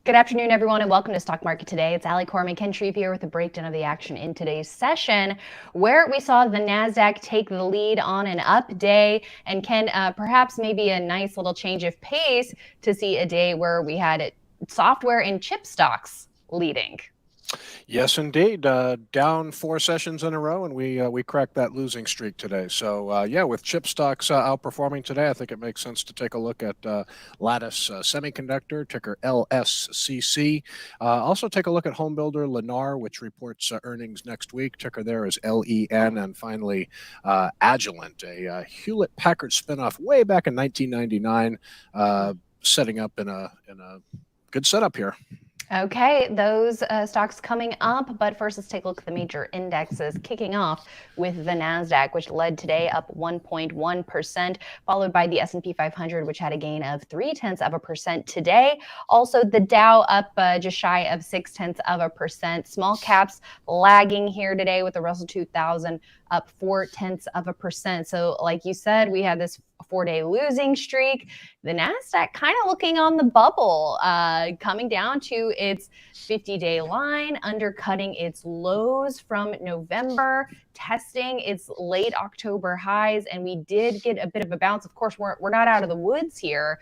Good afternoon, everyone, and welcome to Stock Market Today. It's Coram and Ken Shreve here with a breakdown of the action in today's session, where we saw the Nasdaq take the lead on an up day, and Ken, perhaps maybe a nice little change of pace to see a day where we had software and chip stocks leading. Yes, indeed. Down 4 sessions in a row, and we cracked that losing streak today. So yeah, with chip stocks outperforming today, I think it makes sense to take a look at Lattice Semiconductor, ticker LSCC. Also take a look at home builder Lennar, which reports earnings next week. Ticker there is LEN, and finally Agilent, a Hewlett-Packard spinoff way back in 1999, setting up in a good setup here. Okay, those stocks coming up, but first let's take a look at the major indexes, kicking off with the Nasdaq, which led today up 1.1%, followed by the S&P 500, which had a gain of 0.3% today. Also, the Dow up just shy of 0.6%. Small caps lagging here today, with the Russell 2000 up 0.4%. So like you said, we had this 4-day losing streak. The Nasdaq kind of looking on the bubble, coming down to its 50-day line, undercutting its lows from November, testing its late October highs, and we did get a bit of a bounce. Of course, we're not out of the woods here,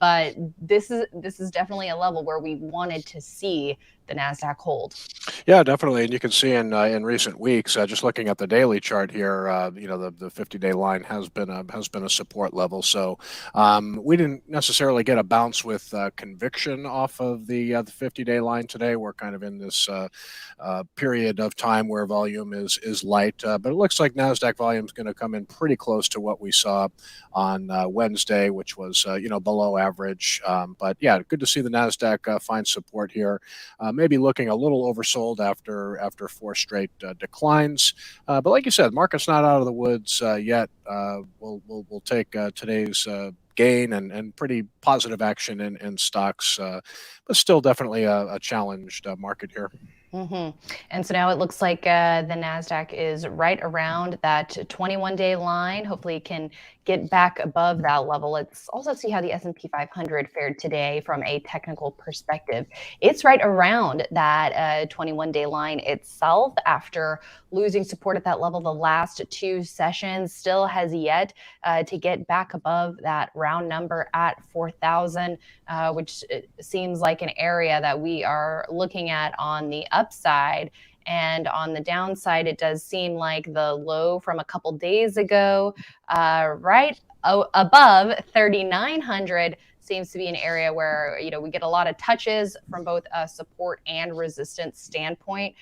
but this is definitely a level where we wanted to see the Nasdaq hold. Yeah, definitely, and you can see in recent weeks, just looking at the daily chart here, the 50-day line has been a support level. So we didn't necessarily get a bounce with conviction off of the 50-day line today. We're kind of in this period of time where volume is light, but it looks like Nasdaq volume is going to come in pretty close to what we saw on Wednesday, which was below average. But yeah, good to see the Nasdaq find support here. Maybe looking a little oversold after 4 straight declines, but like you said, market's not out of the woods yet. We'll take today's gain and pretty positive action in stocks, but still definitely a challenged market here. And so now it looks like the Nasdaq is right around that 21-day line. Hopefully it can get back above that level. Let's also see how the S&P 500 fared today from a technical perspective. It's right around that 21-day line itself after losing support at that level the last 2 sessions. Still has yet to get back above that round number at 4,000, which seems like an area that we are looking at on the upside. And on the downside, it does seem like the low from a couple days ago, right above 3,900, seems to be an area where we get a lot of touches from both a support and resistance standpoint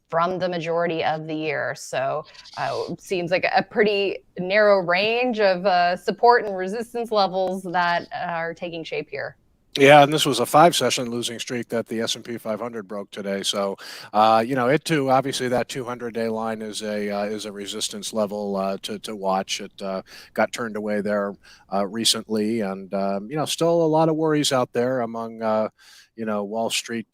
from the majority of the year. So seems like a pretty narrow range of support and resistance levels that are taking shape here. Yeah, and this was a 5-session losing streak that the S&P 500 broke today. So, it too, obviously that 200-day line is a resistance level to watch. It got turned away there recently, and still a lot of worries out there among Wall Street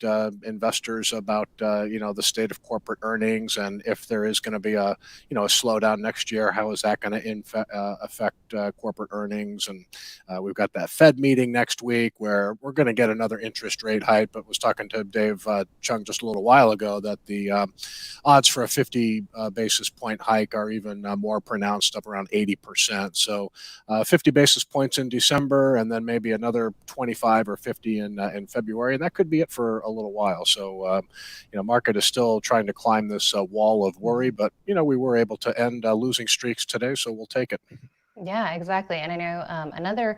investors about the state of corporate earnings, and if there is going to be a slowdown next year, how is that going to affect corporate earnings? And we've got that Fed meeting next week where we're going to get another interest rate hike. But was talking to Dave Chung just a little while ago that the odds for a 50 basis point hike are even more pronounced, up around 80%. So 50 basis points in December, and then maybe another 25 or 50 in February. And that could be it for a little while. So, market is still trying to climb this wall of worry, but, we were able to end losing streaks today, so we'll take it. Yeah, exactly. And I know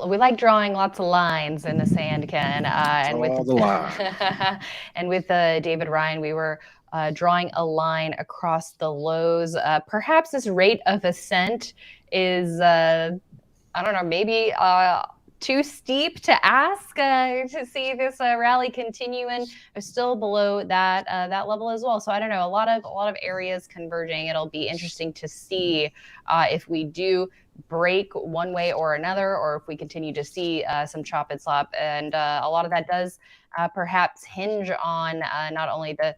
we like drawing lots of lines in the sand, Ken. And with David Ryan, we were drawing a line across the lows. Perhaps this rate of ascent is, I don't know, maybe too steep to ask to see this rally continue, and still below that level as well. So I don't know, a lot of areas converging. It'll be interesting to see if we do break one way or another, or if we continue to see some chop and slop. And a lot of that does perhaps hinge on not only the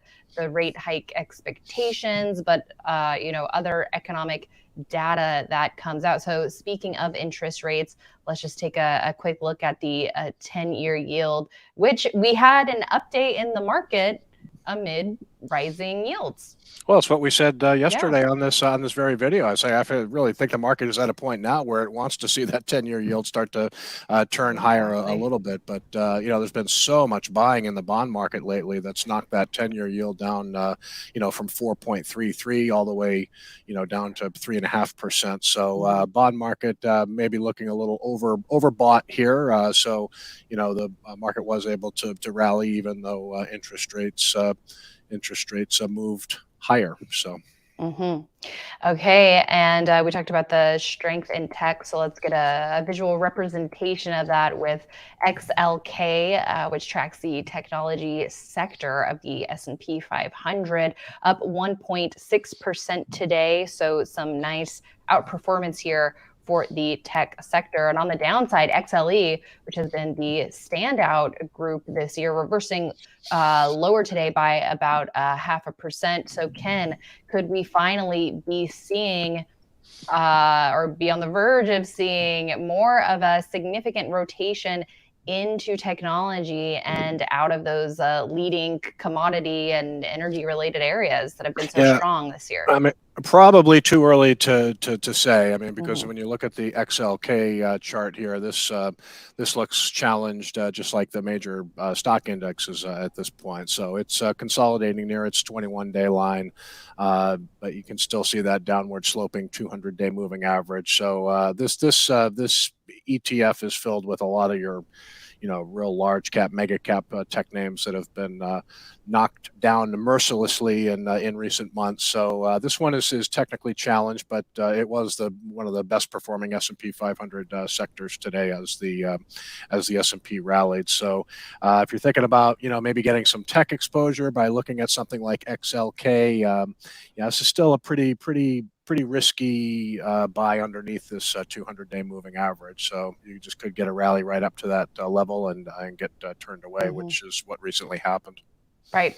rate hike expectations, but other economic data that comes out. So speaking of interest rates, let's just take a quick look at the 10-year yield, which we had an update in the market amid rising yields. Well, it's what we said yesterday on this very video. I say I really think the market is at a point now where it wants to see that 10-year yield start to turn higher a little bit. But there's been so much buying in the bond market lately that's knocked that 10-year yield down, from 4.33 all the way, down to 3.5%. So bond market maybe looking a little overbought here. So the market was able to rally even though interest rates moved higher. So okay, and we talked about the strength in tech, so let's get a visual representation of that with XLK, which tracks the technology sector of the S&P 500, up 1.6% today. So some nice outperformance here for the tech sector. And on the downside, XLE, which has been the standout group this year, reversing lower today by about 0.5%. So Ken, could we finally be seeing or be on the verge of seeing more of a significant rotation into technology and out of those leading commodity and energy related areas that have been so strong this year? I mean, probably too early to say. I mean, because when you look at the XLK chart here, this looks challenged, just like the major stock indexes at this point. So it's consolidating near its 21-day line, but you can still see that downward sloping 200-day moving average. So this ETF is filled with a lot of your real large cap, mega cap tech names that have been knocked down mercilessly in recent months. So this one is technically challenged, but it was one of the best performing S&P 500 sectors today as the S&P rallied. So if you're thinking about maybe getting some tech exposure by looking at something like XLK, this is still a pretty risky buy underneath this 200-day moving average. So you just could get a rally right up to that level and get turned away, which is what recently happened. Right.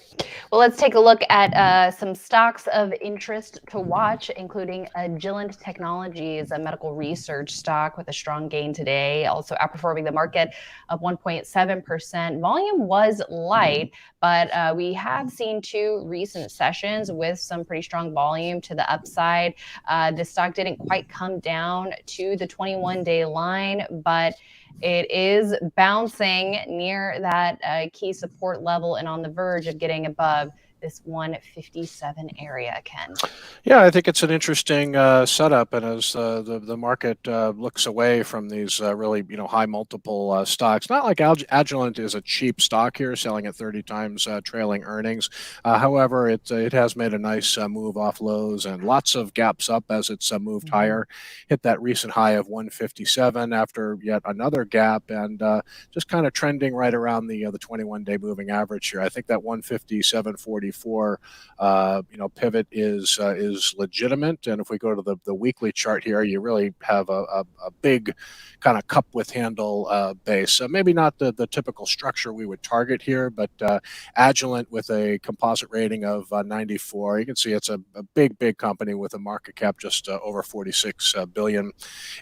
Well, let's take a look at some stocks of interest to watch, including Agilent Technologies, a medical research stock with a strong gain today, also outperforming the market of 1.7%. Volume was light, but we have seen two recent sessions with some pretty strong volume to the upside. The stock didn't quite come down to the 21-day line, but it is bouncing near that key support level and on the verge of getting above this 157 area, Ken. Yeah, I think it's an interesting setup, and as the market looks away from these really high multiple stocks, not like Agilent is a cheap stock here, selling at 30 times trailing earnings. However, it has made a nice move off lows and lots of gaps up as it's moved higher. Hit that recent high of 157 after yet another gap, and just kind of trending right around the 21-day moving average here. I think that 157.44 pivot is legitimate, and if we go to the weekly chart here, you really have a big kind of cup with handle base. Maybe not the typical structure we would target here, but Agilent with a composite rating of 94. You can see it's a big company with a market cap just over 46 billion.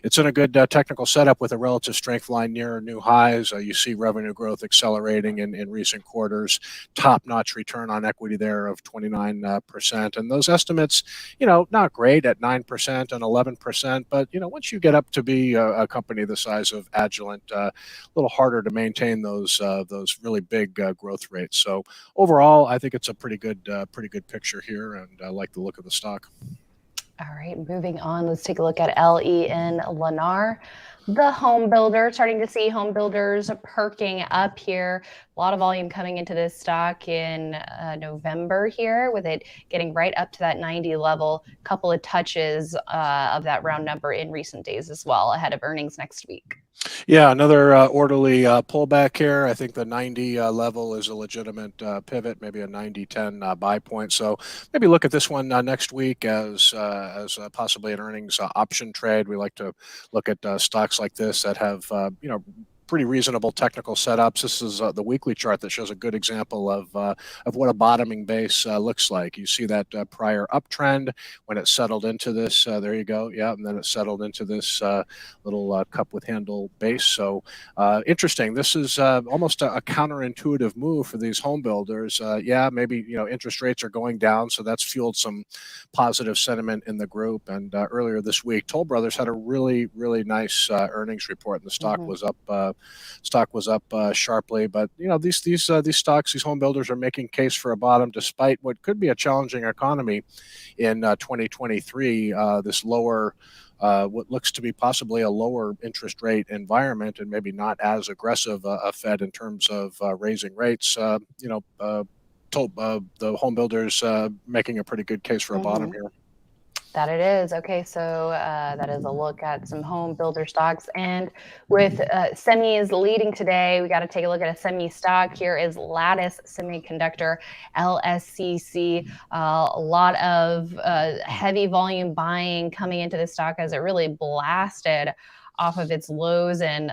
It's in a good technical setup with a relative strength line near new highs. You see revenue growth accelerating in recent quarters, top-notch return on equity there of 29%. And those estimates, not great at 9% and 11%, but, once you get up to be a company the size of Agilent, a little harder to maintain those really big growth rates. So overall, I think it's a pretty good picture here, and I like the look of the stock. All right, moving on, let's take a look at Lennar, the home builder. Starting to see home builders perking up here A lot of volume coming into this stock in November here, with it getting right up to that 90 level. Couple of touches of that round number in recent days as well, ahead of earnings next week. Yeah, another orderly pullback here. I think the 90 level is a legitimate pivot, maybe a 90-10 buy point. So maybe look at this one next week as possibly an earnings option trade. We like to look at stocks like this that have pretty reasonable technical setups. This is the weekly chart that shows a good example of what a bottoming base looks like. You see that prior uptrend when it settled into this. There you go. Yeah, and then it settled into this little cup with handle base. So interesting. This is almost a counterintuitive move for these home builders. Yeah, maybe interest rates are going down, so that's fueled some positive sentiment in the group. And earlier this week, Toll Brothers had a really nice earnings report, and the stock was up. Stock was up sharply, but these stocks, these home builders are making case for a bottom despite what could be a challenging economy in 2023. This lower, what looks to be possibly a lower interest rate environment, and maybe not as aggressive a Fed in terms of raising rates. The home builders making a pretty good case for a bottom here. That it is. Okay, so that is a look at some home builder stocks. And with semis leading today, we got to take a look at a semi stock. Here is Lattice Semiconductor, LSCC. A lot of heavy volume buying coming into the stock as it really blasted off of its lows in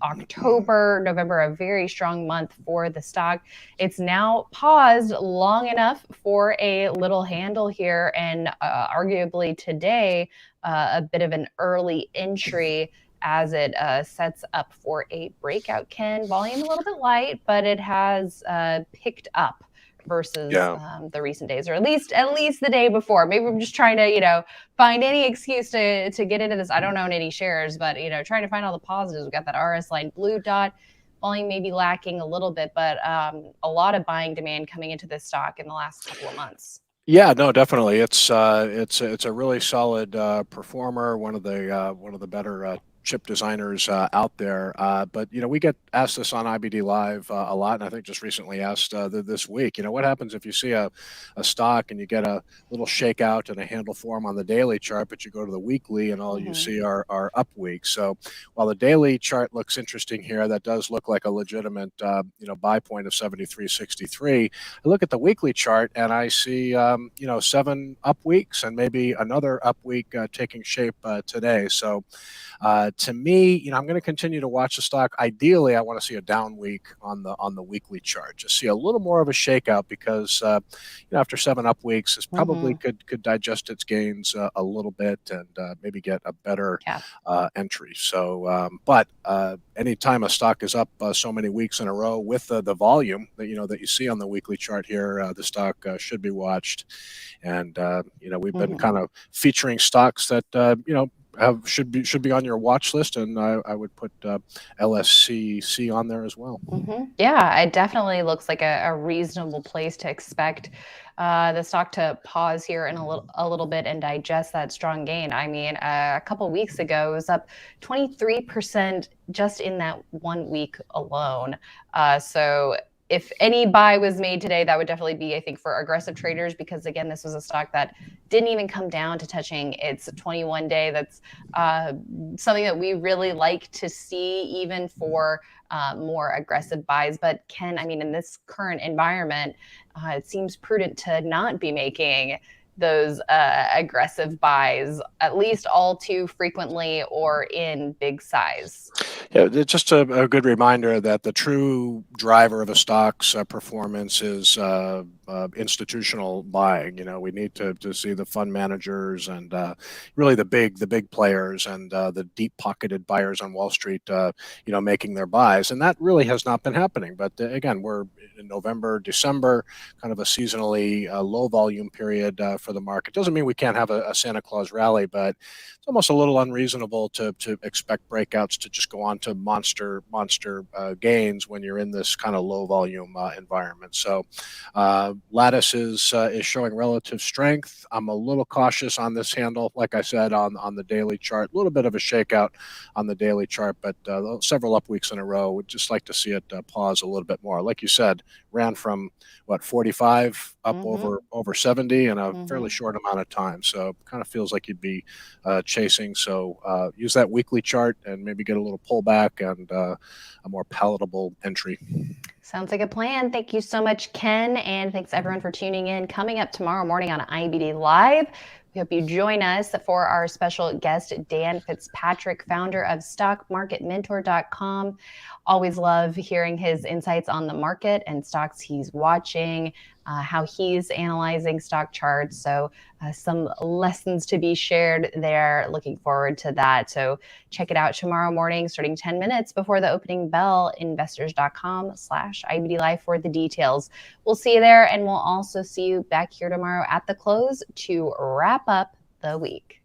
October, November, a very strong month for the stock. It's now paused long enough for a little handle here, and arguably today, a bit of an early entry as it sets up for a breakout. Ken, volume a little bit light, but it has picked up versus the recent days, or at least the day before. Maybe I'm just trying to, find any excuse to get into this. I don't own any shares, but, trying to find all the positives. We've got that RS line blue dot. Volume may be lacking a little bit, but a lot of buying demand coming into this stock in the last couple of months. Yeah, no, definitely. It's a really solid performer. One of the better chip designers out there. But we get asked this on IBD Live a lot, and I think just recently asked this week. What happens if you see a stock and you get a little shakeout and a handle form on the daily chart, but you go to the weekly and all you see are up weeks. So while the daily chart looks interesting here, that does look like a legitimate buy point of 73.63. I look at the weekly chart and I see 7 up weeks and maybe another up week taking shape today. So to me, I'm going to continue to watch the stock. Ideally, I want to see a down week on the weekly chart, just see a little more of a shakeout, because after 7 up weeks, it probably could digest its gains a little bit and maybe get a better entry. So, but anytime a stock is up so many weeks in a row with the volume that you see on the weekly chart here, the stock should be watched. And we've been kind of featuring stocks that should be on your watch list, and I would put LSCC on there as well. Yeah, it definitely looks like a reasonable place to expect the stock to pause here in a little bit and digest that strong gain. I mean, a couple weeks ago, it was up 23% just in that 1 week alone. So if any buy was made today, that would definitely be, I think, for aggressive traders, because again, this was a stock that didn't even come down to touching its 21-day. That's something that we really like to see, even for more aggressive buys. But Ken, I mean, in this current environment, it seems prudent to not be making those aggressive buys, at least all too frequently or in big size. Yeah, it's just a good reminder that the true driver of a stock's performance is institutional buying. We need to see the fund managers and really the big players and the deep-pocketed buyers on Wall Street, making their buys, and that really has not been happening. But again, we're in November, December, kind of a seasonally low volume period for the market. Doesn't mean we can't have a Santa Claus rally, but it's almost a little unreasonable to expect breakouts to just go on to monster gains when you're in this kind of low volume environment. So Lattice is showing relative strength. I'm a little cautious on this handle, like I said, on the daily chart. A little bit of a shakeout on the daily chart, but several up weeks in a row. Would just like to see it pause a little bit more. Like you said, ran from what 45 up over 70 in a fairly short amount of time. So kind of feels like you'd be chasing. So use that weekly chart and maybe get a little pullback and a more palatable entry. Sounds like a plan. Thank you so much, Ken, and thanks everyone for tuning in. Coming up tomorrow morning on IBD Live, we hope you join us for our special guest, Dan Fitzpatrick, founder of StockMarketMentor.com. Always love hearing his insights on the market and stocks he's watching, how he's analyzing stock charts. So some lessons to be shared there. Looking forward to that. So check it out tomorrow morning, starting 10 minutes before the opening bell, investors.com/IBD Live for the details. We'll see you there, and we'll also see you back here tomorrow at the close to wrap up the week.